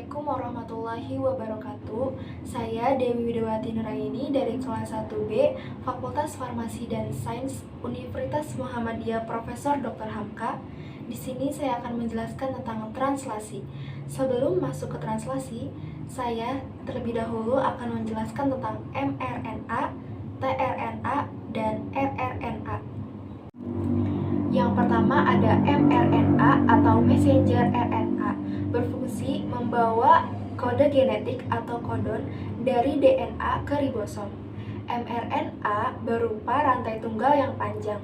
Assalamualaikum warahmatullahi wabarakatuh. Saya Dewi Widawati Nuraini dari kelas 1B Fakultas Farmasi dan Sains Universitas Muhammadiyah Profesor Dr. Hamka. Di sini saya akan menjelaskan tentang translasi. Sebelum masuk ke translasi, saya terlebih dahulu akan menjelaskan tentang mRNA, tRNA, dan rRNA. Yang pertama ada mRNA atau messenger RNA, berfungsi membawa kode genetik atau kodon dari DNA ke ribosom. mRNA berupa rantai tunggal yang panjang,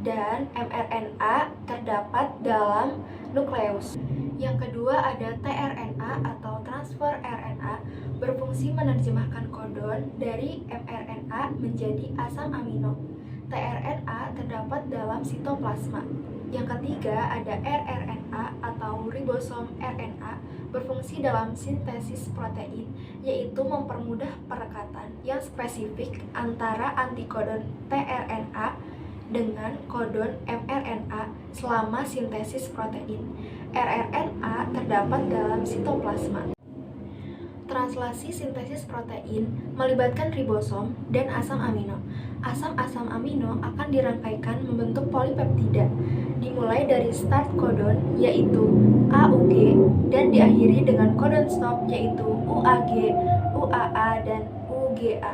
dan mRNA terdapat dalam nukleus. Yang kedua ada tRNA atau transfer RNA, berfungsi menerjemahkan kodon dari mRNA menjadi asam amino. tRNA terdapat dalam sitoplasma. Yang ketiga ada rRNA atau ribosom RNA, berfungsi dalam sintesis protein, yaitu mempermudah perekatan yang spesifik antara antikodon tRNA dengan kodon mRNA selama sintesis protein. rRNA terdapat dalam sitoplasma. Translasi sintesis protein melibatkan ribosom dan asam amino. Asam-asam amino akan dirangkaikan membentuk polipeptida, dimulai dari start kodon yaitu AUG dan diakhiri dengan kodon stop yaitu UAG, UAA, dan UGA.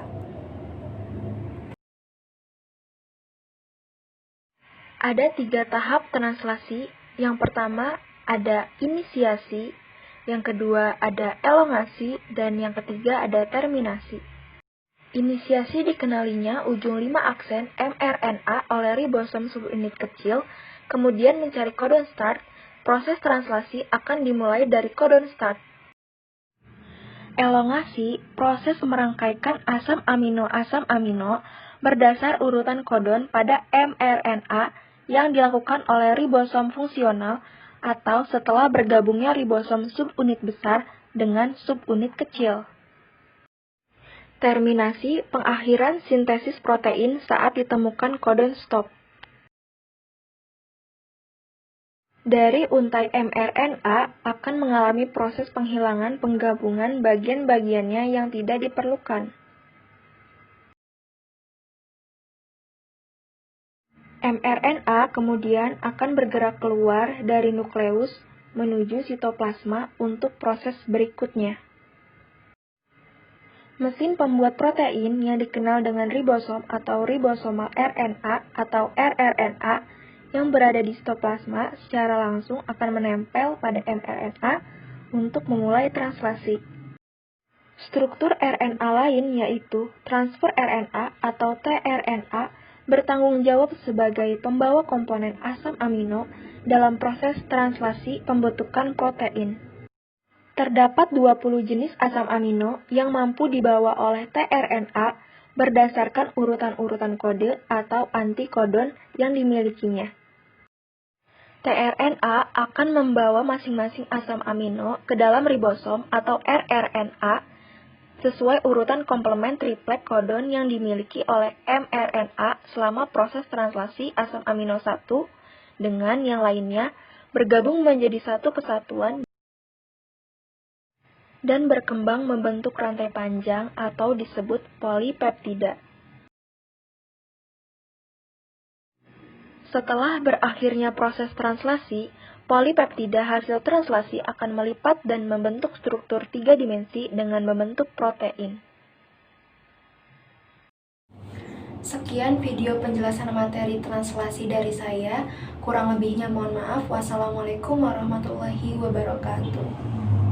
Ada 3 tahap translasi. Yang pertama ada inisiasi, yang kedua ada elongasi, dan yang ketiga ada terminasi. Inisiasi dikenalinya ujung 5 aksen mRNA oleh ribosom subunit kecil, kemudian mencari kodon start. Proses translasi akan dimulai dari kodon start. Elongasi, proses merangkaikan asam amino berdasar urutan kodon pada mRNA yang dilakukan oleh ribosom fungsional atau setelah bergabungnya ribosom subunit besar dengan subunit kecil. Terminasi, pengakhiran sintesis protein saat ditemukan kodon stop. Dari untai mRNA akan mengalami proses penghilangan penggabungan bagian-bagiannya yang tidak diperlukan. mRNA kemudian akan bergerak keluar dari nukleus menuju sitoplasma untuk proses berikutnya. Mesin pembuat protein yang dikenal dengan ribosom atau ribosomal RNA atau rRNA yang berada di sitoplasma secara langsung akan menempel pada mRNA untuk memulai translasi. Struktur RNA lain yaitu transfer RNA atau tRNA bertanggung jawab sebagai pembawa komponen asam amino dalam proses translasi pembentukan protein. Terdapat 20 jenis asam amino yang mampu dibawa oleh tRNA berdasarkan urutan-urutan kode atau antikodon yang dimilikinya. tRNA akan membawa masing-masing asam amino ke dalam ribosom atau rRNA sesuai urutan komplement triplet kodon yang dimiliki oleh mRNA selama proses translasi asam amino 1 dengan yang lainnya bergabung menjadi satu kesatuan dan berkembang membentuk rantai panjang atau disebut polipeptida. Setelah berakhirnya proses translasi, polipeptida hasil translasi akan melipat dan membentuk struktur 3 dimensi dengan membentuk protein. Sekian video penjelasan materi translasi dari saya. Kurang lebihnya mohon maaf. Wassalamualaikum warahmatullahi wabarakatuh.